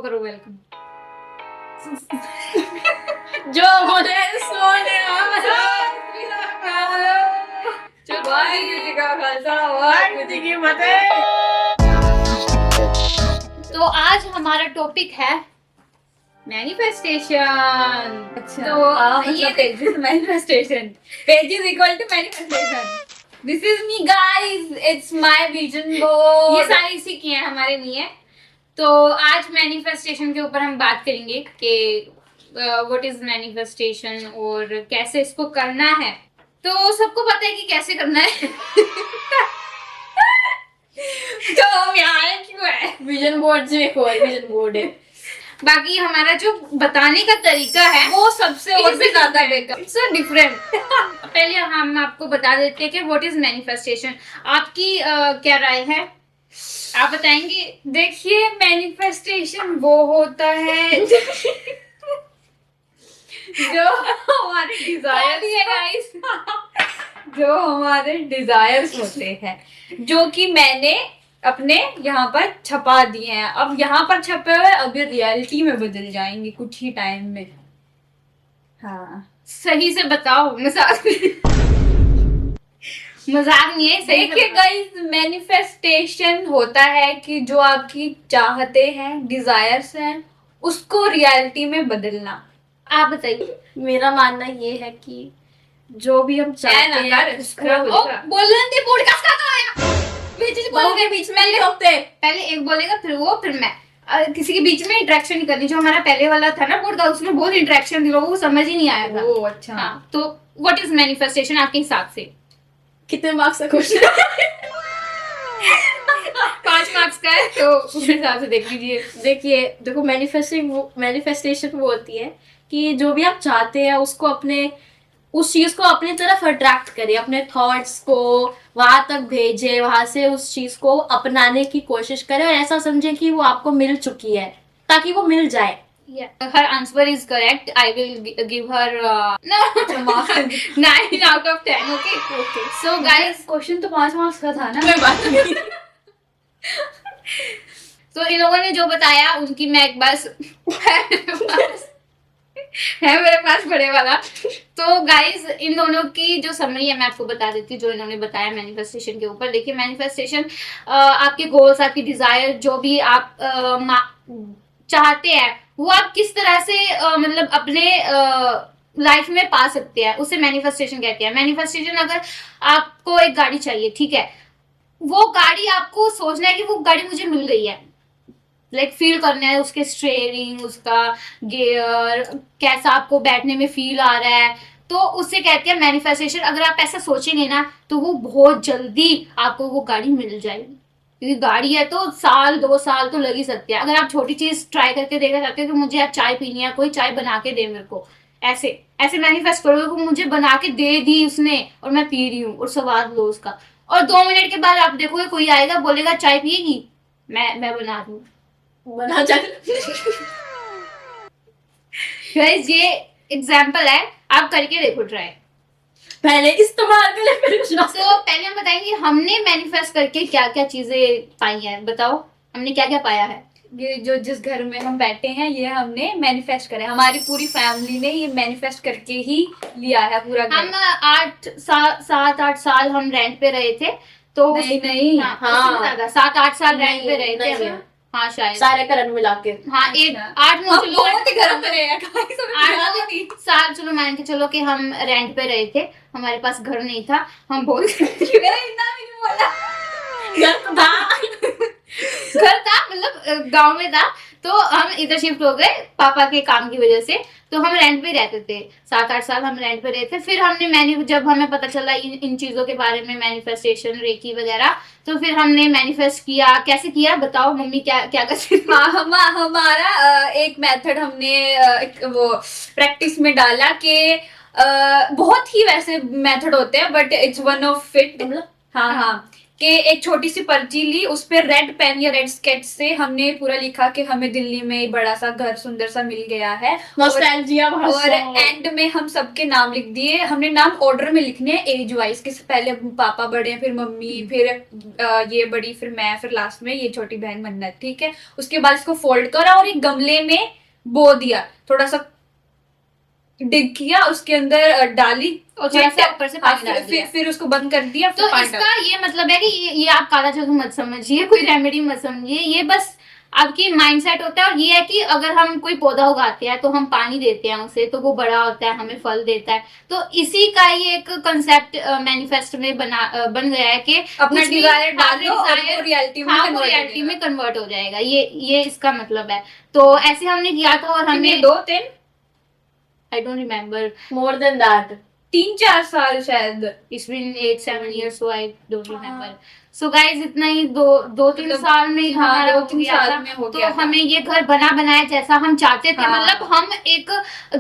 करो वेलकम। जो मुझे सोने की फतेह। तो आज हमारा टॉपिक है मैनिफेस्टेशन। अच्छा, तो ये pages manifestation, pages equal to manifestation. This is me guys, it's my vision ये बोर्ड। सारी सीखे हैं हमारे लिए। तो आज मैनिफेस्टेशन के ऊपर हम बात करेंगे कि व्हाट इज मैनिफेस्टेशन और कैसे इसको करना है। तो सबको पता है कि कैसे करना है। तो हम यहाँ क्यों है? विजन बोर्ड से एक और विजन बोर्ड है। बाकी हमारा जो बताने का तरीका है वो सबसे और भी ज्यादा बेकार। It's different. पहले हम आपको बता देते हैं कि व्हाट इज मैनिफेस्टेशन। आपकी क्या राय है, आप बताएंगे? देखिए, मैनिफेस्टेशन वो होता है जो हमारे डिजायर्स जो हमारे डिजायर्स होते हैं, जो कि मैंने अपने यहाँ पर छपा दिए हैं। अब यहाँ पर छपे हुए अभी रियलिटी में बदल जाएंगे कुछ ही टाइम में। हाँ, सही से बताओ, मजाक मजाक नहीं है, सही से देखिए बताओ। गाइस, मैनिफेस्टेशन होता है कि जो आपकी चाहते हैं, डिजायर्स हैं, उसको रियलिटी में बदलना। आप बताइए। मेरा मानना ये है कि जो भी हम चाहते हैं ओ, बोलने दे, पॉडकास्ट का आया के बीच में नहीं रोकते। पहले एक बोलेगा फिर वो फिर मैं। किसी के बीच में इंटरेक्शन नहीं करनी। जो हमारा पहले वाला था ना पॉडकास्ट, उसमें बहुत इंटरेक्शन थी, लोगों को समझ ही नहीं आया था। ओ अच्छा। हाँ, तो व्हाट इज मैनिफेस्टेशन आपके हिसाब से? कितने मार्क्स का क्वेश्चन? 5 मार्क्स का है, तो उस हिसाब से देख लीजिए। देखो मैनिफेस्टेशन वो होती है कि जो भी आप चाहते हैं उसको उस चीज को अपनी तरफ अट्रैक्ट करे, अपने थॉट्स को वहां तक भेजे, वहां से उस चीज को अपनाने की कोशिश करे और ऐसा समझे कि वो आपको मिल चुकी है, ताकि वो मिल जाए। Her answer is correct. I will give her 9 out of 10. Okay. So guys, question तो 5 मार्क्स का था ना। कोई बात नहीं। तो इन लोगों ने जो बताया उनकी मैं एक बस है मेरे पास बड़े वाला। तो गाइस, इन दोनों की जो समरी है मैं आपको बता देती हूँ, जो इन्होंने बताया मैनिफेस्टेशन के ऊपर। देखिए, मैनिफेस्टेशन आपके गोल्स, आपकी डिजायर, जो भी आप चाहते हैं वो आप किस तरह से मतलब अपने लाइफ में पा सकते हैं, उसे मैनिफेस्टेशन कहते हैं। मैनिफेस्टेशन, अगर आपको एक गाड़ी चाहिए, ठीक है, वो गाड़ी आपको सोचना है कि वो गाड़ी मुझे मिल गई है, लाइक फील करना है उसके स्टीयरिंग, उसका गियर, कैसा आपको बैठने में फील आ रहा है, तो उससे कहते हैं मैनिफेस्टेशन। अगर आप ऐसा सोचेंगे ना तो वो बहुत जल्दी आपको वो गाड़ी मिल जाएगी, क्योंकि गाड़ी है तो 1-2 साल तो लग ही सकते हैं। अगर आप छोटी चीज ट्राई करके देखना चाहते हो कि मुझे आज चाय पीनी है, कोई चाय बना के दे मेरे को, ऐसे ऐसे मैनिफेस्ट करोगे कि मुझे बना के दे दी उसने और मैं पी रही हूँ, और स्वाद लो उसका, और 2 मिनट के बाद आप देखोगे कोई आएगा बोलेगा चाय पिएगी, मैं बना दूँ, बना चल। गाइस ये एग्जांपल है, आप करके देखो ट्राई। पहले इस्तेमाल करें फिर तो पहले हम बताएंगे हमने मैनिफेस्ट करके क्या क्या चीजें पाई हैं। बताओ, हमने क्या क्या पाया है? ये जो जिस घर में हम बैठे हैं, ये हमने मैनिफेस्ट करा है। हमारी पूरी फैमिली ने ये मैनिफेस्ट करके ही लिया है पूरा घर। हम 7-8 साल हम रेंट पे रहे थे। तो नहीं, हाँ। 7-8 साल रेंट पे रहे थे हम। हाँ शायद सारे करंट मिला के। हाँ, 8-9 चलो 8 साल चलो मान के चलो कि हम रेंट पे रहे थे, हमारे पास घर नहीं था। हम बोल घर था, मतलब गांव में था, तो हम इधर शिफ्ट हो गए पापा के काम की वजह से। तो हम रेंट पे रहते थे, 7-8 साल हम रेंट पे रहे थे। फिर हमने जब हमें पता चला इन चीजों के बारे में, मैनिफेस्टेशन, रेकी वगैरह, तो फिर हमने मैनिफेस्ट किया। कैसे किया बताओ मम्मी, क्या क्या करती? हमारा एक मेथड हमने वो प्रैक्टिस में डाला कि बहुत ही वैसे मेथड होते हैं, but it's one of it. हाँ, कि एक छोटी सी पर्ची ली, उस पे रेड पेन या रेड स्केच से हमने पूरा लिखा कि हमें दिल्ली में बड़ा सा घर सुंदर सा मिल गया है, नॉस्टैल्जिया और एंड में हम सबके नाम लिख दिए। हमने नाम ऑर्डर में लिखने हैं एज वाइज, कि पहले पापा बड़े हैं, फिर मम्मी, फिर ये बड़ी, फिर मैं, फिर लास्ट में ये छोटी बहन मन्नत, ठीक है। उसके बाद इसको फोल्ड करा और एक गमले में बो दिया, थोड़ा सा डिग किया, उसके अंदर डाली और थोड़ा सा ऊपर से पानी डाल दिया। फिर उसको बंद कर दिया। तो इसका ये मतलब है कि ये आप काला जादू मत समझिए, कोई रेमेडी मत समझिए, ये बस आपकी माइंडसेट होता है। और ये है कि अगर हम कोई पौधा उगाते हैं तो हम पानी देते हैं उसे, तो वो बड़ा होता है, हमें फल देता है। तो इसी का ही एक कंसेप्ट मैनिफेस्ट में बन गया है कि अपना डिजायर डालो और वो रियलिटी में कन्वर्ट हो जाएगा। ये इसका मतलब है। तो ऐसे हमने किया था और हमें 2-3 I don't remember, more than that 3-4 साल शायद, it's been 8-7 years, so I don't remember. So guys, इतना ही 2-3 मतलब साल में ही हमारा हो 2-3 गया साल था। में हो तो गया था। हमें ये घर बना बनाया जैसा हम चाहते थे। हाँ। मतलब हम एक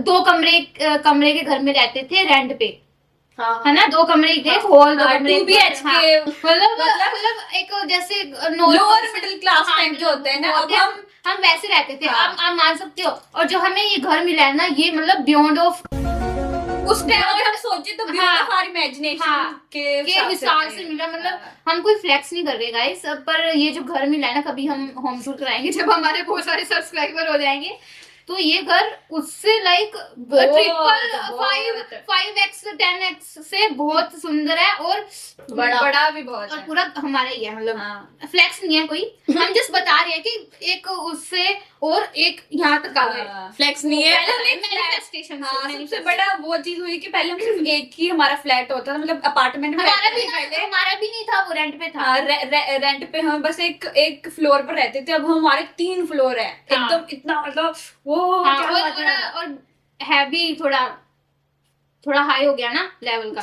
2 कमरे के घर में रहते थे रेंट पे, है ना। 2 कमरे थे, हॉल 2 कमरे 2 BHK, मतलब एक जैसे लोअर मिडिल क्लास टाइप जो होते हैं ना, अब हम वैसे रहते थे। हाँ। आप मान सकते हो। और जो हमें ये घर मिला है ना, ये मतलब बियॉन्ड ऑफ उस टाइम अगर हम सोचे तो बियॉन्ड ऑफ आवर इमेजिनेशन के हिसाब से मिला। मतलब हम कोई फ्लेक्स नहीं कर रहे गाइस, पर ये जो घर मिला है ना, कभी हम होम टूर कराएंगे जब हमारे बहुत सारे सब्सक्राइबर हो जाएंगे। तो ये घर उससे लाइक ट्रिपल 5x 10x से बहुत सुंदर है और बड़ा भी बहुत और है। पूरा हमारा ही है। मतलब हाँ। फ्लेक्स नहीं है कोई, हम जस्ट बता रहे हैं कि एक उससे और एक यहाँ तक आ गए। फ्लेक्स नहीं है। मैनिफेस्टेशन सबसे बड़ा वो चीज हुई कि पहले हम सिर्फ एक ही हमारा फ्लैट होता था, मतलब अपार्टमेंट में हमारा रहते भी थे पहले। हमारा भी नहीं था, वो रेंट पे था। हाँ, रेंट पे हम बस एक फ्लोर पर रहते थे। अब हमारे 3 फ्लोर है, हाँ। एकदम इतना मतलब वो हाँ, क्या बात है। और है भी थोड़ा हाई हो गया ना लेवल का।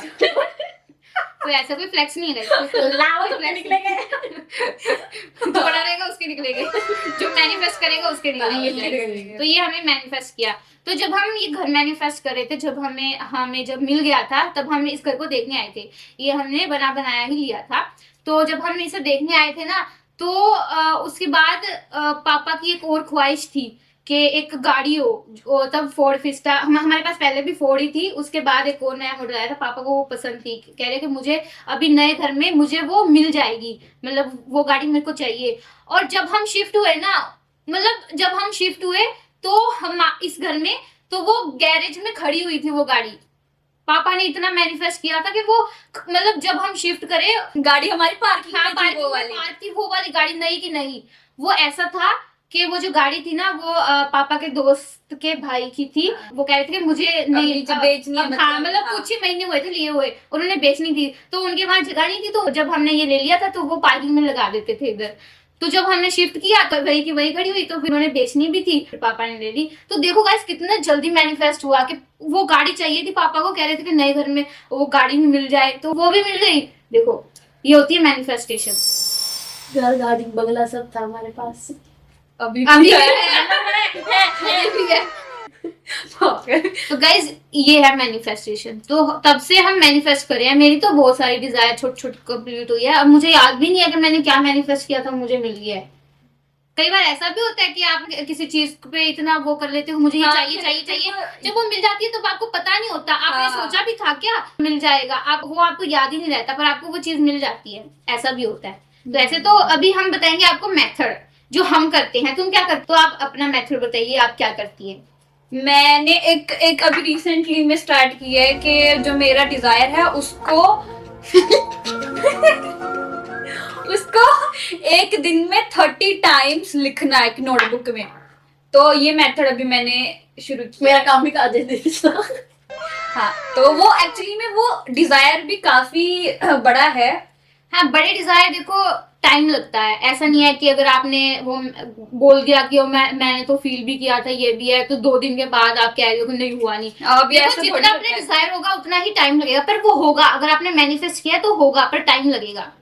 तो ऐसा कोई फ्लेक्स नहीं है। थोड़ा रहेगा उसके निकलेंगे, जो मैनिफेस्ट करेगा उसके निकलेंगे। तो ये हमें मैनिफेस्ट किया। तो जब हम ये घर मैनिफेस्ट कर रहे थे, जब हमें जब मिल गया था, तब हम इस घर को देखने आए थे। ये हमने बनाया ही लिया था। तो जब हम इसे देखने आए थे ना, तो उसके बाद पापा की एक और ख्वाहिश थी कि एक गाड़ी हो। तब फोर्ड फिस्टा हमारे पास पहले भी फोर्ड ही थी, उसके बाद एक और नया मॉडल आया था। पापा को वो पसंद थी, कह रहे कि मुझे अभी नए घर में मुझे वो मिल जाएगी, मतलब वो गाड़ी मेरे को चाहिए। और जब हम शिफ्ट हुए ना, मतलब जब हम शिफ्ट हुए तो हम इस घर में, तो वो गैरेज में खड़ी हुई थी वो गाड़ी। पापा ने इतना मैनिफेस्ट किया था कि वो मतलब जब हम शिफ्ट करें, गाड़ी हमारी पार्किंग हाँ, में थी, वो वाली। पार्किंग वो वाली गाड़ी नई की नहीं। वो ऐसा था कि वो जो गाड़ी थी ना, वो पापा के दोस्त के भाई की थी। वो कह रहे थे कि मुझे नहीं बेचनी है, हाँ, मतलब कुछ ही महीने हुए थे लिए हुए, उन्होंने बेचनी थी। तो उनके वहां जगह नहीं थी, तो जब हमने ये ले लिया था तो वो पार्किंग में लगा देते थे इधर। तो जब हमने शिफ्ट किया तो वही की वही खड़ी हुई, तो फिर उन्होंने बेचनी भी थी, फिर पापा ने ले ली। तो देखो गाइस, कितना जल्दी मैनिफेस्ट हुआ कि वो गाड़ी चाहिए थी पापा को, कह रहे थे कि नए घर में वो गाड़ी भी मिल जाए, तो वो भी मिल गई। देखो, ये होती है मैनिफेस्टेशन। घर गाड़ी बंगला सब था हमारे पास। अभी अभी भी है। तो गाइज, ये है मैनिफेस्टेशन। तो तब से हम मैनिफेस्ट कर रहे हैं। मेरी तो बहुत सारी डिजायर छोटी कंप्लीट हुई है। अब मुझे याद भी नहीं है कि मैंने क्या मैनिफेस्ट किया था, मुझे मिल गया है। कई बार ऐसा भी होता है कि आप किसी चीज पे इतना वो कर लेते हो, मुझे ये चाहिए। जब वो मिल जाती है तो आपको पता नहीं होता, आपने सोचा भी था क्या मिल जाएगा, आपको याद ही नहीं रहता, पर आपको वो चीज मिल जाती है। ऐसा भी होता है। तो ऐसे तो अभी हम बताएंगे आपको मेथड जो हम करते हैं। तुम क्या करते हो? आप अपना मेथड बताइए, आप क्या करती है? मैंने एक अभी रिसेंटली में स्टार्ट किया है कि जो मेरा डिजायर है उसको उसको एक दिन में 30 टाइम्स लिखना है एक नोटबुक में। तो ये मेथड अभी मैंने शुरू किया। मेरा काम भी कर देते। हाँ, तो वो एक्चुअली में वो डिजायर भी काफी बड़ा है। हाँ, बड़े डिजायर देखो टाइम लगता है। ऐसा नहीं है कि अगर आपने वो बोल दिया कि मैंने तो फील भी किया था, ये भी है, तो 2 दिन के बाद आप कह रहे हो कि नहीं हुआ नहीं। अब देखो, जितना अपने डिजायर होगा उतना ही टाइम लगेगा, पर वो होगा। अगर आपने मैनिफेस्ट किया तो होगा, पर टाइम लगेगा।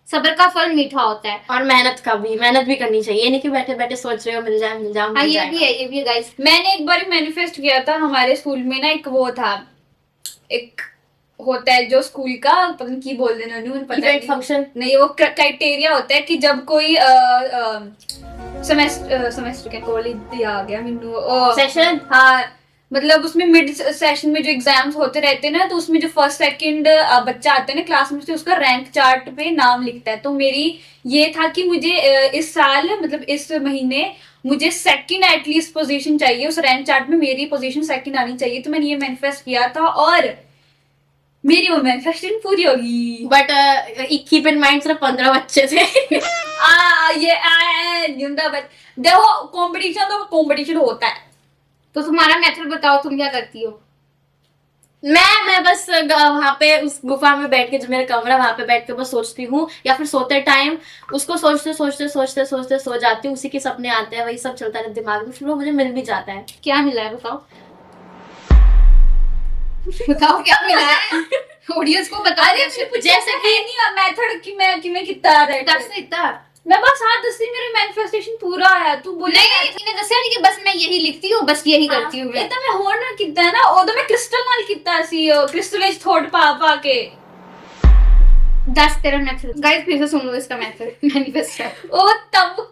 सब्र का फल मीठा होता है। और मेहनत भी करनी चाहिए। ये नहीं कि बैठे बैठे सोच रहे हो मिल जाए हाँ, ये भी है गाइस। मैंने एक बार मैनिफेस्ट किया था, हमारे स्कूल में ना एक वो था, एक होता है जो स्कूल का, पता नहीं की बोल देना उन्हें, पता इवेंट नहीं। फंक्शन नहीं, वो क्राइटेरिया होता है कि जब कोई सेमेस्टर क्या कॉलेज आ गया मैनू सेशन हाँ, मतलब उसमें मिड सेशन में जो एग्जाम्स होते रहते हैं ना, तो उसमें जो फर्स्ट सेकंड बच्चा आता है ना क्लास में से, उसका रैंक चार्ट पे नाम लिखता है। तो मेरी ये था कि मुझे इस साल मतलब इस महीने मुझे सेकंड एटलीस्ट पोजीशन चाहिए उस रैंक चार्ट में, मेरी पोजीशन सेकंड आनी चाहिए। तो मैंने ये मैनिफेस्ट किया था और मेरी वो मैनिफेस्टेशन पूरी होगी। बट कीप इन माइंड सिर्फ 15 बच्चे थे। देखो कंपटीशन तो कंपटीशन होता है। तो तुम्हारा मेथड बताओ, तुम क्या करती हो? मैं बस वहां पे उस गुफा में बैठ के, जो मेरा कमरा वहां पे बैठ के बस सोचती हूँ, या फिर सोते टाइम उसको सोचते सोचते सोचते सोचते सो जाती हूँ। उसी के सपने आते हैं, वही सब चलता है दिमाग में, फिर वो मुझे मिल भी जाता है। क्या मिला है बताओ? बताओ क्या मिला है? ऑडियंस को बता। अरे जैसे कि नहीं मेथड कि मैं कितना तब रहा से इतना मैं बस हाथ दसी मेरे मैनिफेस्टेशन पूरा आया। तू बोले नहीं, इन्हें दसिया नहीं कि बस मैं यही लिखती हूँ, बस यही करती हूँ मैं। ਇਹ ਤਾਂ ਮੈਂ ਹੋਰ ਨਾਲ ਕੀਤਾ ਹੈ ਨਾ, ਉਦੋਂ ਮੈਂ ਕ੍ਰਿਸਟਲ ਨਾਲ ਕੀਤਾ ਸੀ, ਕ੍ਰਿਸਟਲਾਈਜ਼ ਥੋਟ ਪਾ ਕੇ। 10 तेरा मेथड गाइस, फिर से सुन लो इसका मेथड मैनिफेस्ट है। वो तब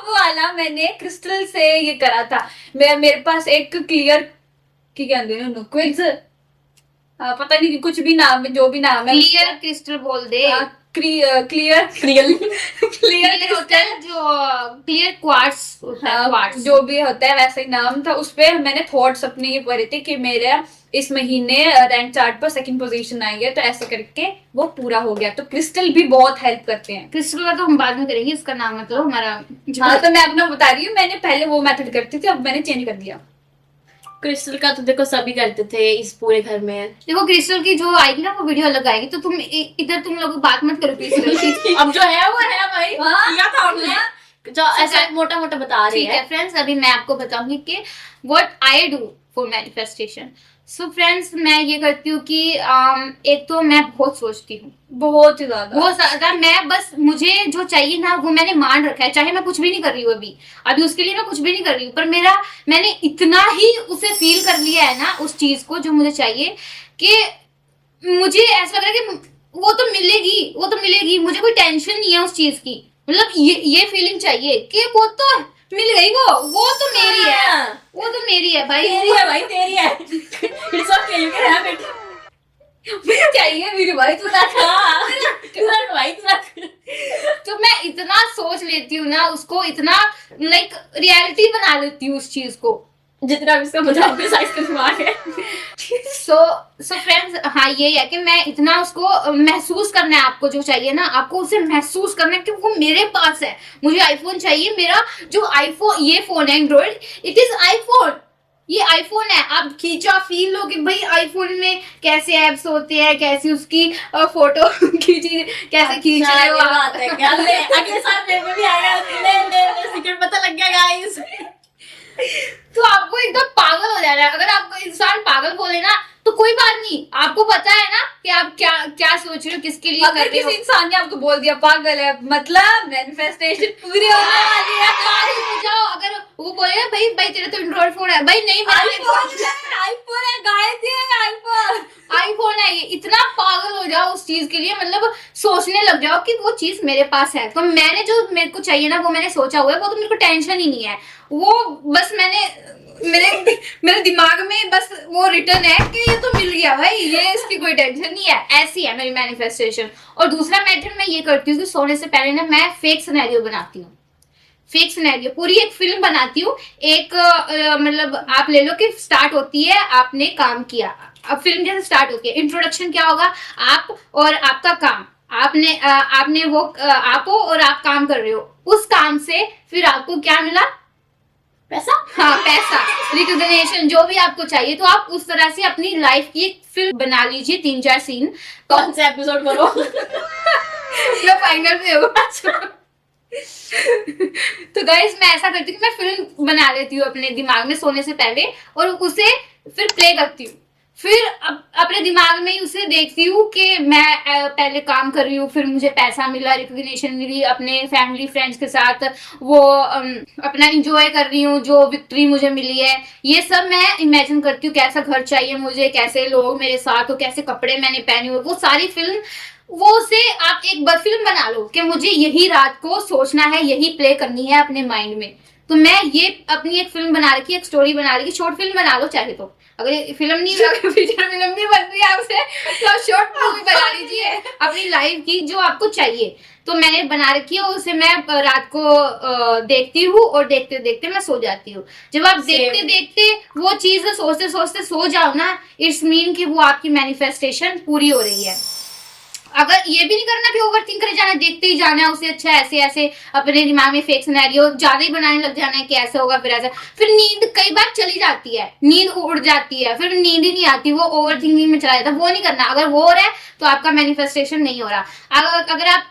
वाला मैंने क्रिस्टल से ये करा था। मेरे पास एक क्लियर की कहते हैं उन्होंने क्विज, पता नहीं कुछ भी नाम है, जो भी नाम है क्लियर क्रिस्टल बोल दे। क्लियर क्लियर होता है जो क्लियर क्वार्ट्स होता है, क्वार्ट्स जो भी होता है वैसा ही नाम था। उस पे मैंने थॉट्स अपने ये भरे थे कि मेरे इस महीने रैंक चार्ट पर सेकंड पोजीशन आई है, तो ऐसे करके वो पूरा हो गया। तो क्रिस्टल भी बहुत हेल्प करते हैं। क्रिस्टल का तो हम बाद में करेंगे, इसका नाम मतलब हमारा हाँ, तो मैं अपना बता रही हूँ, मैंने पहले वो मेथड करती थी, अब मैंने चेंज कर दिया। क्रिस्टल का तो देखो सभी करते थे इस पूरे घर में। देखो क्रिस्टल की जो आएगी ना वो वीडियो अलग आएगी, तो तुम इधर तुम लोग बात मत करो क्रिस्टल की। अब जो है वो है भाई, हाँ। किया था हमने, जो ऐसा मोटा मोटा बता रही ठीक है। है फ्रेंड्स, अभी मैं आपको बताऊंगी कि what I do for manifestation. So friends, मैं ये करती हूँ कि एक तो मैं बहुत सोचती हूँ, बहुत ही ज्यादा बहुत ज्यादा। मैं बस मुझे जो चाहिए ना वो मैंने मान रखा है, चाहे मैं कुछ भी नहीं कर रही हूँ अभी उसके लिए मैं कुछ भी नहीं कर रही हूँ, पर मैंने इतना ही उसे फील कर लिया है ना उस चीज को जो मुझे चाहिए, कि मुझे ऐसा लग रहा है कि वो तो मिलेगी, मुझे कोई टेंशन नहीं है उस चीज की। मतलब ये फीलिंग चाहिए कि वो तो मिल गई, वो तो मेरी है, वो तो मेरी है भाई, तेरी है भाई, तेरी है। It's okay, you can have it. मुझे चाहिए मेरी भाई, तू रख। तू रख भाई, तू रख। तो मैं इतना सोच लेती हूँ ना उसको, इतना लाइक रियलिटी बना लेती हूँ उस चीज को, जितना भी इसका मजाक के साइज का दिमाग है। सो फ्रेंड्स, हाँ ये है कि मैं इतना उसको महसूस करना है, आपको जो चाहिए ना आपको उसे महसूस करना है कि वो मेरे पास है। मुझे आईफोन चाहिए, मेरा जो आईफोन, ये फोन है एंड्रॉइड, इट इज आईफोन, ये आईफोन है। आप खींचा फील लो कि भाई आईफोन में कैसे ऐप्स होते हैं, कैसी उसकी फोटो खींची, कैसे खींच रहे हो आप। बात है क्या? ले अगले साल मेरे में भी आएगा। ले सीक्रेट पता लग गया गाइस। तो आपको एकदम पागल हो जाना है। अगर आपको इंसान पागल बोले ना तो कोई बात नहीं, आपको पता है ना कि आप क्या सोच रहे हो, किसके लिए कर अगर रहे हो। किसी इंसान ने आपको बोल दिया पागल है, मतलब मैनिफेस्टेशन पूरी होने वाली है। पागल हो जाओ। अगर वो बोले भाई तेरा तो एंड्रॉइड फोन है, भाई नहीं मेरा आईफोन है गाइस, ये आईफोन है, ये इतना पागल हो जाओ उस चीज के लिए, मतलब सोचने लग जाओ कि वो चीज मेरे पास है। तो मैंने जो मेरे को चाहिए ना वो मैंने सोचा हुआ है, वो तो मेरे को टेंशन ही नहीं है। वो बस मेरे दिमाग में बस वो रिटर्न है कि ये तो मिल गया भाई, ये इसकी कोई टेंशन नहीं है। ऐसी है मेरी मैनिफेस्टेशन। और दूसरा मेथड मैं ये करती हूँ कि सोने से पहले ना मैं फेक सिनेरियो बनाती हूँ, फेक सिनेरियो, पूरी एक फिल्म बनाती हूँ। एक मतलब आप ले लो कि स्टार्ट होती है, आपने काम किया, अब फिल्म जैसे स्टार्ट होती है, इंट्रोडक्शन क्या होगा, आप और आपका काम, आपने वो आप हो और आप काम कर रहे हो, उस काम से फिर आपको क्या मिला, पैसा। हाँ पैसा, रिकॉग्निशन, जो भी आपको चाहिए। तो आप उस तरह से अपनी लाइफ की एक फिल्म बना लीजिए, 3-4 सीन। कौन से एपिसोड करो? फाइनल पे होगा। तो गाइस मैं ऐसा करती हूँ कि मैं फिल्म बना लेती हूँ अपने दिमाग में सोने से पहले, और उसे फिर प्ले करती हूँ। फिर अपने दिमाग में ही उसे देखती हूँ कि मैं पहले काम कर रही हूँ, फिर मुझे पैसा मिला, रिकॉग्निशन मिली, अपने फैमिली फ्रेंड्स के साथ वो अपना इंजॉय कर रही हूँ, जो विक्ट्री मुझे मिली है, ये सब मैं इमेजिन करती हूँ। कैसा घर चाहिए मुझे, कैसे लोग मेरे साथ हो, कैसे कपड़े मैंने पहने हुए, वो सारी फिल्म, वो उसे आप एक बार फिल्म बना लो कि मुझे यही रात को सोचना है, यही प्ले करनी है अपने माइंड में। तो मैं ये अपनी एक फिल्म बना रखी, एक स्टोरी बना रखी, शॉर्ट फिल्म बना लो चाहे तो, अगर फिल्म नहीं फीचर फिल्म नहीं बन रही है आपसे तो शॉर्ट मूवी बना लीजिए अपनी लाइफ की, जो आपको चाहिए। तो मैंने बना रखी है, उसे मैं रात को देखती हूँ और देखते देखते मैं सो जाती हूँ। जब आप देखते देखते वो चीज सोचते सोचते सो जाओ ना, इट्स मीन कि वो आपकी मैनिफेस्टेशन पूरी हो रही है। अगर ये भी नहीं करना कि ओवरथिंक करे जाना, देखते ही जाना है उसे, अच्छा ऐसे ऐसे अपने दिमाग में फेक सिनेरियो ज्यादा ही बनाने लग जाना है कि ऐसा होगा फिर ऐसा, फिर नींद कई बार चली जाती है, नींद उड़ जाती है, फिर नींद ही नहीं आती, वो ओवरथिंकिंग में चला जाता है। वो नहीं करना। अगर वो हो रहा है तो आपका मैनिफेस्टेशन नहीं हो रहा। अगर आप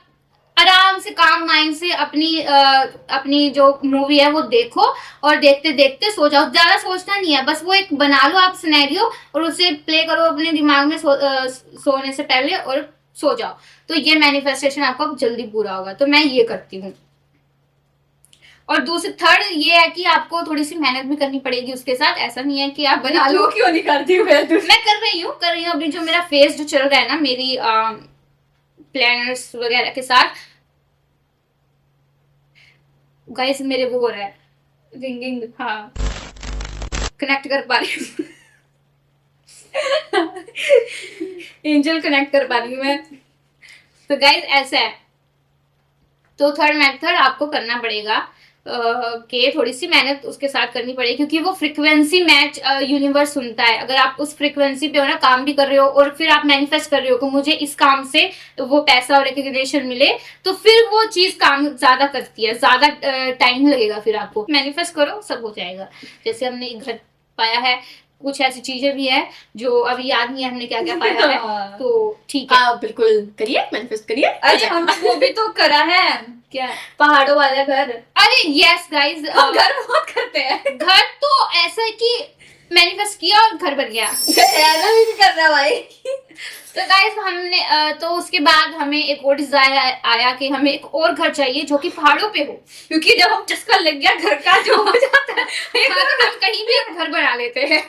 आराम से काम माइंड से अपनी जो मूवी है वो देखो और देखते देखते सो जाओ। ज्यादा सोचना नहीं है, बस वो एक बना लो आप सिनेरियो और उसे प्ले करो अपने दिमाग में सोने से पहले और सो जाओ। तो ये मैनिफेस्टेशन आपका जल्दी पूरा होगा। तो मैं ये करती हूँ। और दूसरी थर्ड ये है कि आपको थोड़ी सी मेहनत भी करनी पड़ेगी उसके साथ। ऐसा नहीं है कि आप बना लो। क्यों नहीं करती मैं कर रही हूँ अभी जो मेरा फेज जो चल रहा है ना मेरी प्लानर्स वगैरह के साथ। गाइस मेरे वो हो रहा है रिंगिंग, हाँ कनेक्ट कर पा रही हूँ एंजल कनेक्ट कर पा रही हूँ मैं। तो गाइस ऐसा है। तो थर्ड मेथड आपको करना पड़ेगा कि थोड़ी सी मेहनत उसके साथ करनी पड़ेगी, क्योंकि वो फ्रीक्वेंसी मैच यूनिवर्स सुनता है। अगर आप उस फ्रीक्वेंसी पे हो ना, काम भी कर रहे हो और फिर आप मैनिफेस्ट कर रहे हो कि मुझे इस काम से वो पैसा और रिकॉग्निशन मिले, तो फिर वो चीज काम ज्यादा करती है, ज्यादा टाइम लगेगा। फिर आपको मैनिफेस्ट करो, सब हो जाएगा। जैसे हमने एक घर पाया है, कुछ ऐसी चीजें भी है जो अभी याद नहीं है हमने क्या क्या पाया है। तो ठीक है, हाँ बिल्कुल करिए, मैनिफेस्ट करिए। अरे हमने वो भी तो करा है, क्या पहाड़ों वाला घर। अरे यस गाइस, हम घर बहुत करते हैं। घर तो ऐसा है कि मैनिफेस्ट किया और घर बन गया। ऐसा भी नहीं कर रहा भाई। तो गाइस हमने तो उसके बाद हमें एक और डिजायर आया कि हमें एक और घर चाहिए जो कि पहाड़ों पे हो, क्योंकि जब हम चस्का लग गया घर का जो हो जाता है, हम कहीं भी घर बना लेते हैं।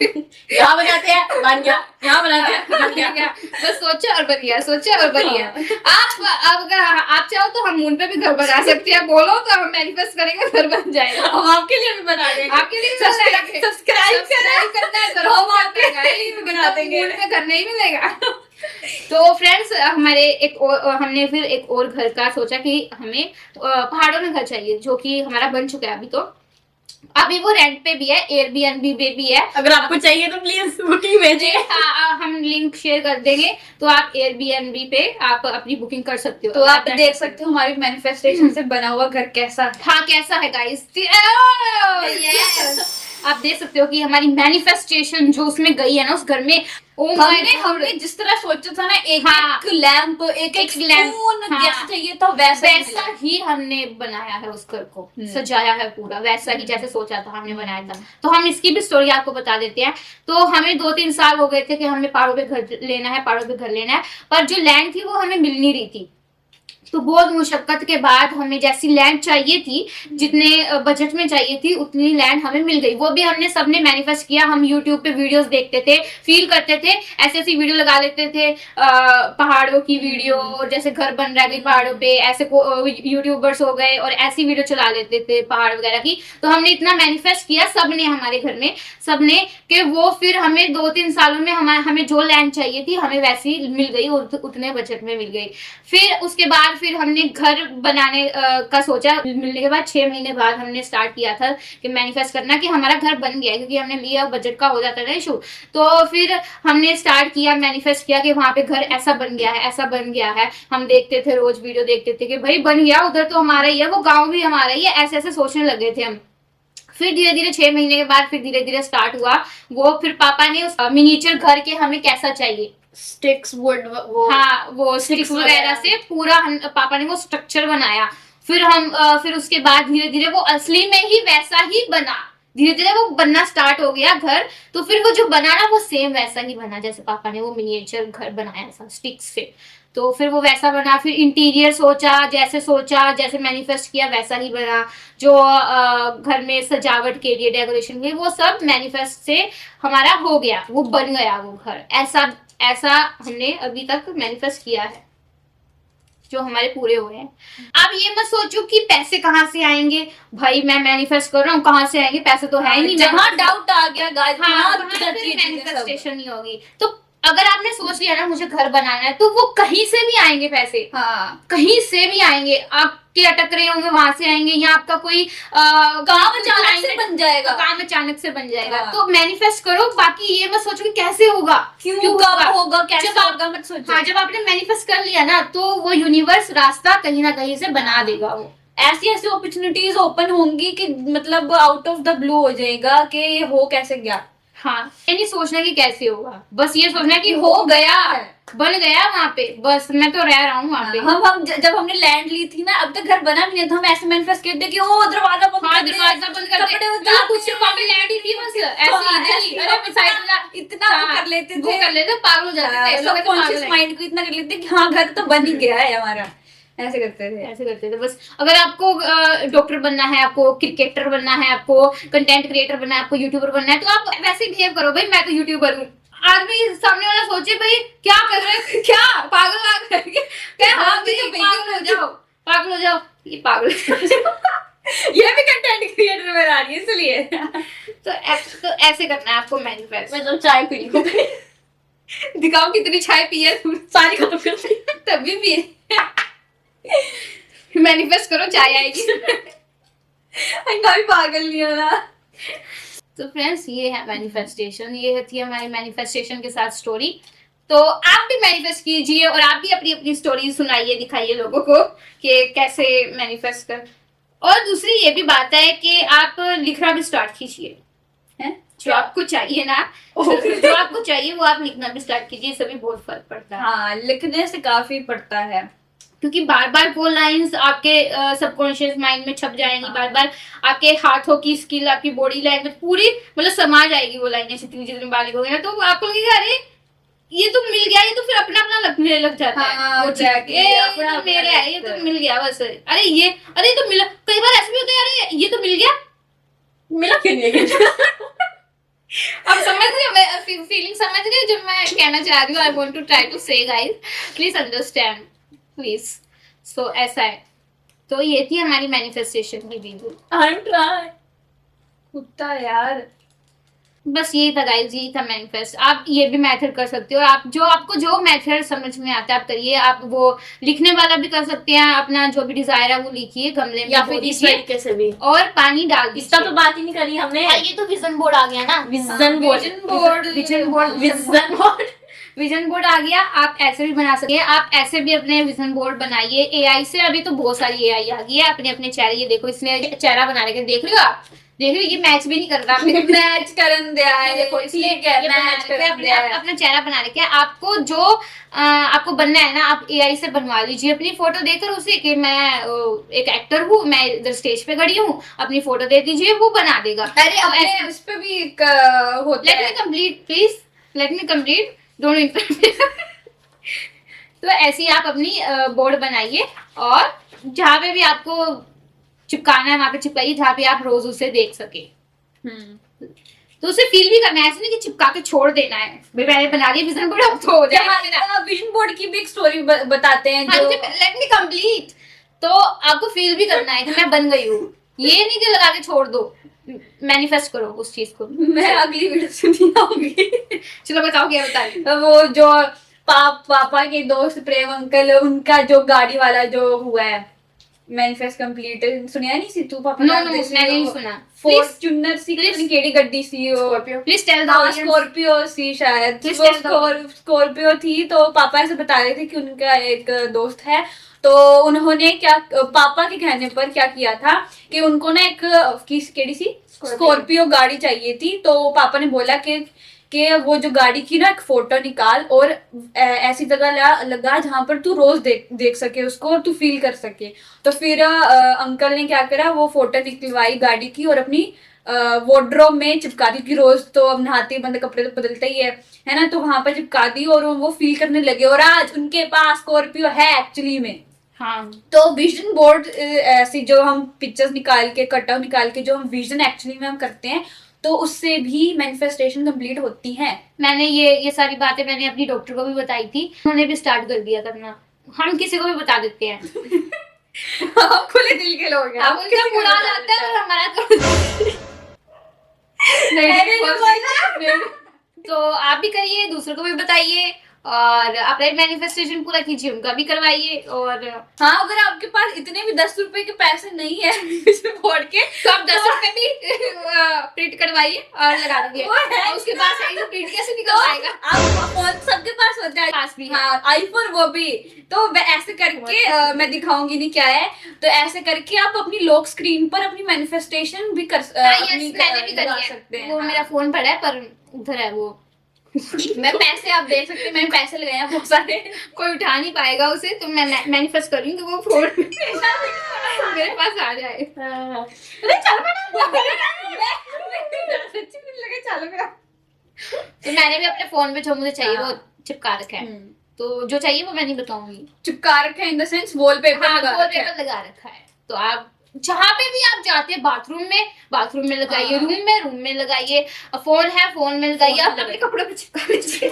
यहाँ बनाते हैं, बन गया, यहाँ बनाते हैं, बन गया। बस सोचा और बन गया, सोचा और बन गया। आप अगर आप चाहो तो हम मून पे भी घर बना सकते हैं, बोलो तो हम मैनिफेस्ट करेंगे, घर बन जाएगा। हम आपके लिए भी बना देंगे। आपके लिए सब्सक्राइब करना है तो हम आपके लिए भी बना देंगे। मून पे घर नहीं मिलेगा। तो फ्रेंड्स हमारे हमने फिर एक और घर का सोचा कि हमें पहाड़ों में घर चाहिए, जो कि हमारा बन चुका है। अभी वो रेंट पे भी है, एयरबीएनबी पे भी है। अगर आपको चाहिए तो प्लीज बुकिंग भेजिए। हम लिंक शेयर कर देंगे, तो आप एयरबीएनबी पे आप अपनी बुकिंग कर सकते हो। तो आप देख सकते हो हमारी मैनिफेस्टेशन से बना हुआ घर कैसा है। हाँ कैसा है गाइस। आप देख सकते हो कि हमारी मैनिफेस्टेशन जो उसमें गई है ना, उस घर में हमने जिस तरह सोचा था ना, एक लैंप, एक लैंप जैसा चाहिए था वैसा ही हमने बनाया है उस घर को, सजाया है पूरा वैसा ही जैसे सोचा था हमने बनाया था। तो हम इसकी भी स्टोरी आपको बता देते हैं। तो हमें 2-3 साल हो गए थे कि हमें पहाड़ों पे घर लेना है, पहाड़ों पे घर लेना है, पर जो लैंड थी वो हमें मिल नहीं रही थी। तो बहुत मुशक्कत के बाद हमें जैसी लैंड चाहिए थी, जितने बजट में चाहिए थी, उतनी लैंड हमें मिल गई। वो भी हमने सबने मैनिफेस्ट किया। हम यूट्यूब पे वीडियोस देखते थे, फील करते थे, ऐसी ऐसी वीडियो लगा लेते थे, पहाड़ों की वीडियो, जैसे घर बन रहा है पहाड़ों पे, ऐसे यूट्यूबर्स हो गए और ऐसी वीडियो चला लेते थे पहाड़ वगैरह की। तो हमने इतना मैनिफेस्ट किया सबने, हमारे घर में सबने, कि वो फिर हमें 2-3 सालों में हमें जो लैंड चाहिए थी हमें वैसी मिल गई और उतने बजट में मिल गई। फिर उसके बाद फिर हमने घर बनाने का सोचा। मिलने के बाद 6 महीने बाद हमने स्टार्ट किया था कि मैनिफेस्ट करना कि हमारा घर बन गया है, क्योंकि हमने लिया बजट का हो जाता था इशू। तो फिर हमने स्टार्ट किया, मैनिफेस्ट किया कि वहां पे घर ऐसा बन गया है, ऐसा बन गया है। हम देखते थे, रोज वीडियो देखते थे कि भाई बन गया, उधर तो हमारा ही है, वो गाँव भी हमारा ही है, ऐसे ऐसे सोचने लगे थे हम। फिर धीरे धीरे 6 महीने के बाद फिर धीरे धीरे स्टार्ट हुआ वो। फिर पापा ने उस मिनिएचर घर के हमें कैसा चाहिए, स्टिक्स वुड, वो स्टिक्स वगैरह से पूरा पापा ने वो स्ट्रक्चर बनाया। फिर उसके बाद धीरे धीरे वो असली में ही वैसा ही बना। धीरे धीरे वो बनना स्टार्ट हो गया घर। तो फिर वो जो बना ना वो सेम वैसा ही बना जैसे पापा ने वो मिनिएचर घर बनाया था स्टिक्स से। तो फिर वो वैसा बना, फिर इंटीरियर सोचा जैसे मैनिफेस्ट किया वैसा ही बना। जो घर में सजावट के लिए डेकोरेशन के लिए वो सब मैनिफेस्ट से हमारा हो गया, वो बन गया वो घर। ऐसा ऐसा हमने अभी तक मैनिफेस्ट किया है जो हमारे पूरे हुए हैं। आप ये मत सोचो कि पैसे कहाँ से आएंगे, भाई मैं मैनिफेस्ट कर रहा हूँ कहाँ से आएंगे, पैसे तो है ही नहीं। जहाँ डाउट आ गया गाइस, हाँ, मैनिफेस्टेशन नहीं होगी। तो अगर आपने सोच लिया ना मुझे घर बनाना है, तो वो कहीं से भी आएंगे पैसे, हाँ कहीं से भी आएंगे। आपके अटक रहे होंगे वहां से आएंगे, या आपका कोई काम अचानक से बन जाएगा, काम अचानक से बन जाएगा। हाँ। तो मैनिफेस्ट करो, बाकी ये मत सोचो कि कैसे होगा, क्यों कब होगा कैसे जब आप- होगा मत सोचो। हाँ, जब आपने मैनिफेस्ट कर लिया ना तो वो यूनिवर्स रास्ता कहीं ना कहीं से बना देगा। वो ऐसी ऐसी अपॉर्चुनिटीज ओपन होंगी कि मतलब आउट ऑफ द ब्लू हो जाएगा कि ये हो कैसे गया। हाँ, ये नहीं सोचना कि कैसे होगा, बस ये सोचना कि हो गया है। बन गया वहां पे, बस मैं तो रह रहा हूँ वहां पे। जब हमने लैंड ली थी ना, अब तक घर बना भी नहीं था, हम ऐसे मैनिफेस्ट करते कि ओ दरवाजा बंद हाँ, कर दे, दरवाजा बंद कर दे, कपड़े तो उतार कुछ दे। वहाँ पे लैंड ही थी बस ऐसे हाँ, इधर ही, अरे ऐसे साइड वाला इतना वो हाँ, कर लेते वो थे, कर लेते, पागल हो जाते थे, लोग कहते पागल सबकॉन्शियस है। माइंड को इतना कर लेते कि हाँ घर तो बन ही गया है हमारा, ऐसे करते थे। ऐसे करते थे बस। अगर आपको डॉक्टर बनना है, आपको क्रिकेटर बनना है, आपको कंटेंट क्रिएटर बनना है, आपको यूट्यूबर बनना है, तो आप वैसे ही बिहेव करो, भाई मैं तो यूट्यूबर हूँ। आदमी सामने वाला सोचे भाई क्या कर रहे हैं, क्या पागल वागल है क्या, हाँ, हाँ, भी भाई, तो पागल हो जाओ, पागल हो जाओ, ये पागल ये भी कंटेंट क्रिएटर में आ रही है इसलिए। तो ऐसे करना है आपको मैनिफेस्ट। मैं तो चाय पी रही हूँ दिखाओ कितनी चाय पी है तुम, सारी खत्म कर दी। तभी भी मैनिफेस्ट करो चाय आएगी। इनका भी पागल नहीं होना। तो फ्रेंड्स ये है मैनिफेस्टेशन, ये थी हमारी मैनिफेस्टेशन के साथ स्टोरी। तो आप भी मैनिफेस्ट कीजिए और आप भी अपनी अपनी स्टोरी सुनाइए, दिखाइए लोगों को कि कैसे मैनिफेस्ट कर। और दूसरी ये भी बात है कि आप लिखना भी स्टार्ट कीजिए, हैं? जो आपको चाहिए ना, जो आपको चाहिए वो आप लिखना भी स्टार्ट कीजिए, इससे भी बहुत फर्क पड़ता है। हाँ, लिखने से काफी पड़ता है, क्योंकि बार बार वो लाइंस आपके सबकॉन्शियस माइंड में छप जाएंगी, हाँ। बार बार आपके हाथों की स्किल, आपकी बॉडी लैंग्वेज पूरी मतलब समा जाएगी वो लाइनें जितनी बार लिखोगे ना, तो आपको लगेगा अरे ये तो मिल गया, ये तो फिर अपना अपना लगने लग जाता है। हाँ, वो exactly, ये अपना तो अपना मेरे है, ये लगता तो है। मिल गया बस, अरे तो मिला। कई बार ऐसे भी होता है अरे ये तो मिल गया। मिला क्यों नहीं है? अब समझ रहे हो, मैं फीलिंग समझ रहे हो जो मैं कहना चाह रही हूँ। I want to try to say guys, please understand please. So ऐसा है। तो ये थी हमारी मैनिफेस्टेशन की वीडियो। I'm trying. कुत्ता यार। बस यही था गाइस, यही था मैनिफेस्ट। आप ये भी मेथड कर सकते हो, आप आपको जो मेथड समझ में आता है आप करिए। आप वो लिखने वाला भी कर सकते हैं, अपना जो भी डिजायर है वो लिखिए गमले में, या वो फिर इस लिखिए तरीके से भी। और पानी डाल इसका तो दीजिए। बात ही नहीं करी हमने। ये तो विजन बोर्ड आ गया ना, vision board. Vision board vision board आ गया। आप ऐसे भी बना सकते हैं, आप ऐसे भी अपने विजन बोर्ड बनाइए एआई से। अभी तो बहुत सारी एआई आ गई है, अपने अपने चेहरे, ये देखो इसने चेहरा बना रखे, देख रहे हो आप, देख रहे हो ये मैच भी नहीं कर रहा मैच करन दिया है, देखो इसलिए मैच अपना चेहरा बना रखे। आपको जो आपको बनना है ना, आप एआई से बनवा लीजिए अपनी फोटो देकर उसे कि मैं एक एक्टर हूँ, मैं इधर स्टेज पे खड़ी हूँ, अपनी फोटो दे दीजिए, वो बना देगा। अरे अब अपने ऐसे उस पे भी एक होता लेट मी है। Complete please, let me complete, don't interrupt. तो ऐसे ही आप अपनी बोर्ड बनाइए और जहाँ पे भी आपको चिपकाना है वहां पे चिपकाइए, जहाँ पे आप रोज उसे देख सके। तो उसे फील भी करना है, ऐसे नहीं कि चिपका के छोड़ देना है भाई मैंने बना लिया विजन बोर्ड अब तो हो जाएगा। विजन बोर्ड की भी एक स्टोरी बताते हैं जो लेट मी कंप्लीट। तो आपको फील भी करना है कि मैं बन गई हूँ, ये नहीं कि लगा के छोड़ दो, मैनिफेस्ट करो उस चीज को। मैं अगली वीडियो सुनी होगी। चलो बताओ क्या बता रही। वो जो पापा के दोस्त प्रेम अंकल, उनका जो गाड़ी वाला जो हुआ है मैनिफेस्ट कंप्लीट, सुनिया नहीं सी तू? पापा नो नो मैंने नहीं सुना। फॉर्च्यूनर सी केड़ी गड्डी सी वो, प्लीज टेल द हाँ स्कॉर्पियो सी शायद, Please वो tell the स्कॉर्पियो थी। तो पापा ऐसे बता रहे थे कि उनका एक दोस्त है, तो उन्होंने क्या पापा के कहने पर क्या किया था कि उनको ना एक केड़ी सी स्कॉर्पियो गाड़ी चाहिए थी। तो पापा ने बोला कि वो जो गाड़ी की ना एक फोटो निकाल और ऐसी जगह लगा जहां पर तू रोज देख सके उसको और तू फील कर सके। तो फिर अंकल ने क्या करा, वो फोटो निकलवाई गाड़ी की और अपनी वार्डरोब में चिपका दी थी रोज, तो अब नहाते ही बंद कपड़े तो बदलता ही है ना, तो वहां पर चिपका दी और वो फील करने लगे, और आज उनके पास स्कॉर्पियो है एक्चुअली में। हाँ, तो विजन बोर्ड ऐसी जो हम पिक्चर्स निकाल के, कटआउट निकाल के जो हम विजन एक्चुअली में हम करते हैं, तो उससे भी मैनिफेस्टेशन कंप्लीट होती है। मैंने ये सारी बातें मैंने अपनी डॉक्टर को भी बताई थी, उन्होंने भी स्टार्ट कर दिया करना। हम किसी को भी बता देते हैं। हम खुले दिल के लोग हैं, अब उनका बुरा हो जाता है और हमारा तो नहीं। तो आप भी करिए, दूसरों को भी बताइए और अपना मैनिफेस्टेशन पूरा कीजिए, उनका भी करवाइए। और हाँ, अगर आपके पास इतने भी 10 रुपए के पैसे नहीं है विजन बोर्ड के, तो आप 10 रुपए भी प्रिंट करवाइए और लगा दीजिए। वो है। और उसके पास आएगा, प्रिंट कैसे निकल आएगा? आप फोन सबके पास होता है, पास भी है। हाँ, आईफोन वो भी। तो ऐसे करके मैं दिखाऊंगी नहीं क्या है, तो ऐसे करके आप अपनी लॉक स्क्रीन पर अपनी मैनिफेस्टेशन भी कर मैंने भी लगा करी सकते है। हैं। वो मेरा फोन पड़ा है पर उधर है वो। मैं पैसे आप दे सकते हैं, मैंने पैसे लगाए हैं बहुत सारे। कोई उठा नहीं पाएगा उसे, तो मैं मैनिफेस्ट करूंगी कि वो फोन मेरे पास आ जाए। अरे चलो सच्ची में लगा चलो मेरा। तो मैंने भी अपने फोन पे जो मुझे चाहिए वो चिपका रखा है, हम्म। तो जो चाहिए वो मैं नहीं बताऊंगी। चिपका रखा है इन द सेंस वॉलपेपर हाँ, लगा रखा है। वॉलपेपर लगा रखा है। तो आप जहाँ पे भी आप जाते हैं, बाथरूम में लगाइए, रूम में लगाइए, फोन है फोन में लगाइए, आप अपने कपड़ों पे चिपका लीजिए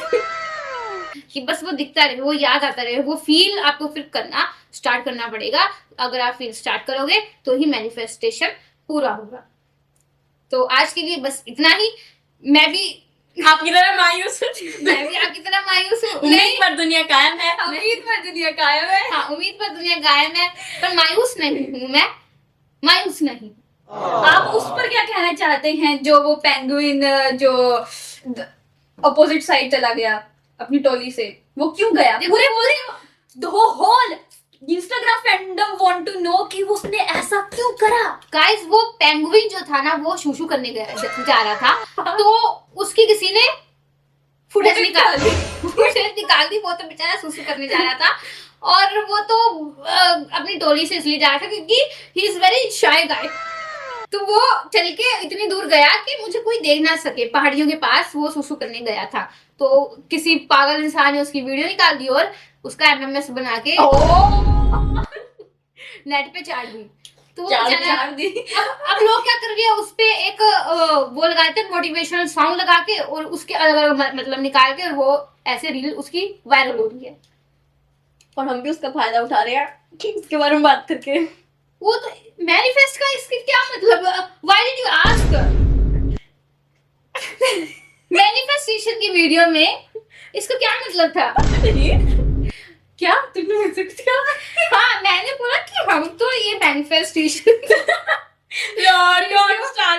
कि बस वो दिखता रहे, वो याद आता रहे, वो फील आपको फिर करना स्टार्ट करना पड़ेगा। अगर आप फील स्टार्ट करोगे तो ही मैनिफेस्टेशन पूरा होगा। तो आज के लिए बस इतना ही। मैं भी आपकी तरह मायूस आपकी तरह मायूस हूँ। उम्मीद पर दुनिया कायम है। उम्मीद पर दुनिया कायम है। हाँ, उम्मीद पर दुनिया कायम है, पर मायूस नहीं हूँ मैं, मायूस नहीं। आप उस पर क्या कहना चाहते हैं जो वो पेंगुइन जो अपोजिट साइड चला गया अपनी टोली से, वो क्यों गया? पूरे the whole Instagram fandom want to know कि उसने ऐसा क्यों करा। गाइस, वो पेंगुइन जो था ना, वो शूशू करने जा रहा था, तो उसकी किसी ने फुटेज निकाल दी। वो तो बेचारा शूशू करने जा रहा था, और वो तो अपनी टोली से इसलिए जा रहा था क्योंकि ही इज वेरी शाय गाय। तो वो चल के इतनी दूर गया कि मुझे कोई देख ना सके, पहाड़ियों के पास वो सुसु करने गया था। तो किसी पागल इंसान ने उसकी वीडियो निकाल दी और उसका एमएमएस बना के नेट पे चाड़ दी। तो वो चार दी। अब लोग क्या कर रहे हैं, उस पे एक वो लगाए थे मोटिवेशनल सॉन्ग लगा के, और उसके अलग मतलब निकाल के, और वो ऐसे रील उसकी वायरल हो रही है। और हम भी उसका फायदा उठा रहे हैं इसके बारे में बात करके। वो तो मैनिफेस्ट का इसके क्या मतलब? Why did you ask? Manifestation की वीडियो में इसका क्या मतलब था? क्या तुमने मुझसे क्या? हाँ, मैंने बोला कि हम तो ये मैनिफेस्टेशन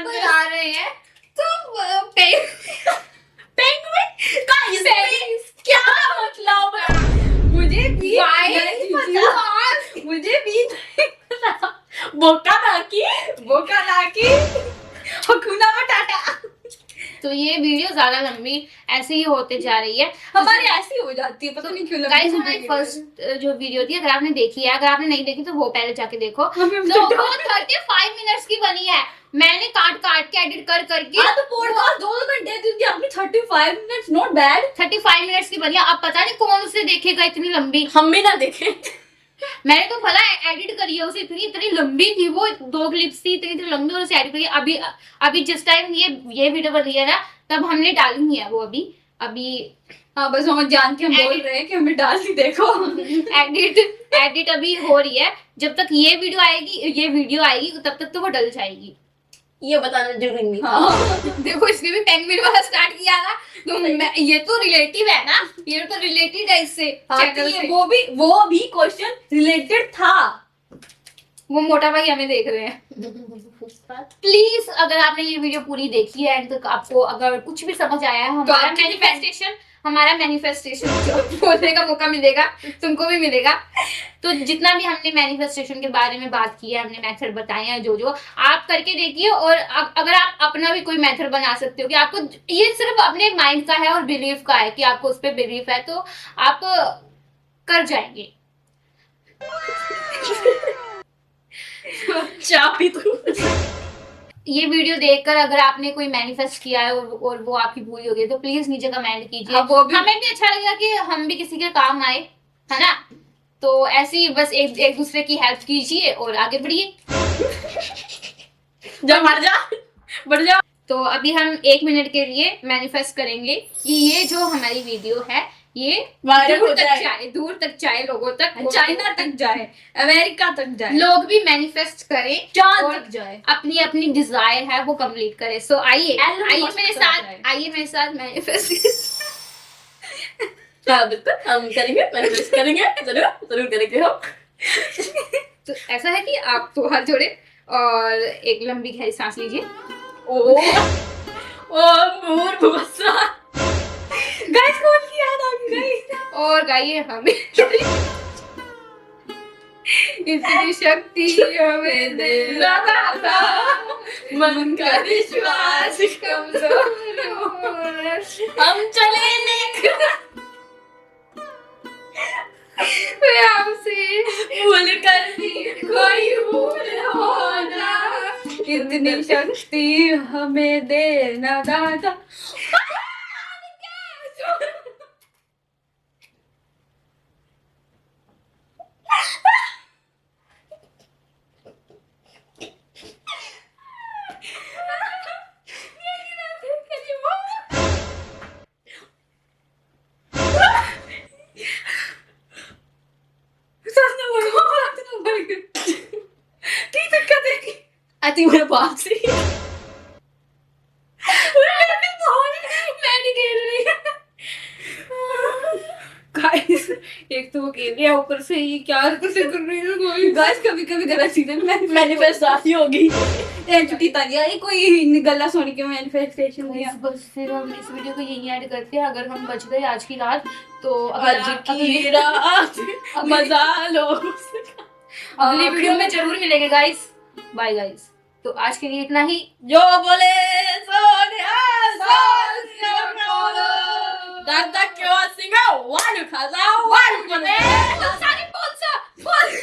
बना रहे हैं, तो पेंगुइन का इसमें क्या मतलब? मुझे भी Why? नहीं पता। मुझे भी नहीं पता। बोका नाकी हकुना मटाटा। तो ये वीडियो ज्यादा लंबी ऐसे ही होते जा रही है, हमारी ऐसी हो जाती है, पता नहीं क्यों लगती गाइस। है। हमारी फर्स्ट जो वीडियो थी, अगर आपने देखी है, अगर आपने नहीं देखी तो वो पहले जाके देखो। हमें तो वो 35 मिनट्स की बनी है, मैंने काट के एडिट करके हाँ, तो पॉडकास्ट 2 घंटे की अपनी 35 मिनट्स नॉट बैड। 35 मिनट्स की बनी है। अब पता नहीं कौन उसे देखेगा इतनी लंबी। हम भी ना देखें। मैंने तो भला एडिट करी है उसे, इतनी लंबी थी वो, 2 क्लिप्स थी, इतनी लंबी, और उसे एडिट करी है। अभी जिस टाइम ये वीडियो बन रही है ना, तब हमने डाली नहीं है वो अभी हाँ, बस हम जान के हम बोल रहे हैं कि हमें डाल ही देखो। एडिट अभी हो रही है। जब तक ये वीडियो आएगी तब तक तो वो डल जाएगी। ये बताना जरूरी नहीं था। हाँ। देखो, इसने भी पेंगुइन वाला स्टार्ट किया ना, तो ये तो रिलेटिव है ना, ये तो रिलेटेड है इससे। हाँ, तो चैनल ये से। वो भी क्वेश्चन रिलेटेड था। वो मोटा भाई हमें देख रहे हैं। प्लीज, अगर आपने ये वीडियो पूरी देखी है एंड तक, आपको अगर कुछ भी समझ आया है, हमारा मैनिफेस्टेशन बोलने का मौका मिलेगा, तुमको भी मिलेगा। तो जितना भी हमने मैनिफेस्टेशन के बारे में बात की है, हमने मेथड बताए हैं, जो आप करके देखिए। और अगर आप अपना भी कोई मेथड बना सकते हो कि आपको ये सिर्फ अपने माइंड का है और बिलीफ का है कि आपको उस पर बिलीफ है, तो आप कर जाएंगे। चाह पी तू। ये वीडियो देखकर अगर आपने कोई मैनिफेस्ट किया है और वो आपकी पूरी हो गई तो प्लीज नीचे कमेंट कीजिए। हाँ, वो भी- हमें भी अच्छा लगेगा कि हम भी किसी के काम आए, है ना। तो ऐसे ही बस एक दूसरे की हेल्प कीजिए और आगे बढ़िए। जा मर जा, बढ़ जा। तो अभी हम 1 मिनट के लिए मैनिफेस्ट करेंगे कि ये जो हमारी वीडियो है ये वायरल हो दूर तक जाए। जाए, दूर तक जाए, लोगों तक, चाइना तक जाए, अमेरिका तक जाए, लोग भी मैनिफेस्ट करें चांद और तक जाए। अपनी अपनी डिजायर है वो कंप्लीट करे। सो आइए Elon आइए Musk मेरे तक साथ, जाए। आइए मेरे साथ मैनिफेस्ट। हाँ बिल्कुल, हम करेंगे, मैनिफेस्ट करेंगे, जरूर जरूर करेंगे हम। तो ऐसा है कि आप तो हाथ जोड़े और एक लंबी गहरी सांस लीजिए ओ भूसा। गाइस कौन की याद आ गई? और गाइए हमें इतनी शक्ति हमें दे दाता, मन का विश्वास कमजोर हो। हम चले नेक हमसे भूल कर भी कोई भूल होना। इतनी शक्ति हमें देना दादा। आई थिंक मेरे पास ही गाइस एक तो वो केलिया ऊपर से ये क्या हरकतें कर रही है गाइस। कभी कभी गलत चीजें मैनिफेस्ट आती होगी। छुट्टी तालिया ये कोई गला सुन के मैनिफेस्टेशन दिया। बस फिर हम इस वीडियो को यहीं ऐड करते हैं। अगर हम बच गए आज की रात तो अगर आज आप- की रात मजा लो। अगली वीडियो में जरूर मिलेंगे गाइस। Bye guys. तो आज के लिए इतना ही। जो बोले सोनिया दादा क्यों सिंगा वन खाजा वन बने सारी बोल सा बोल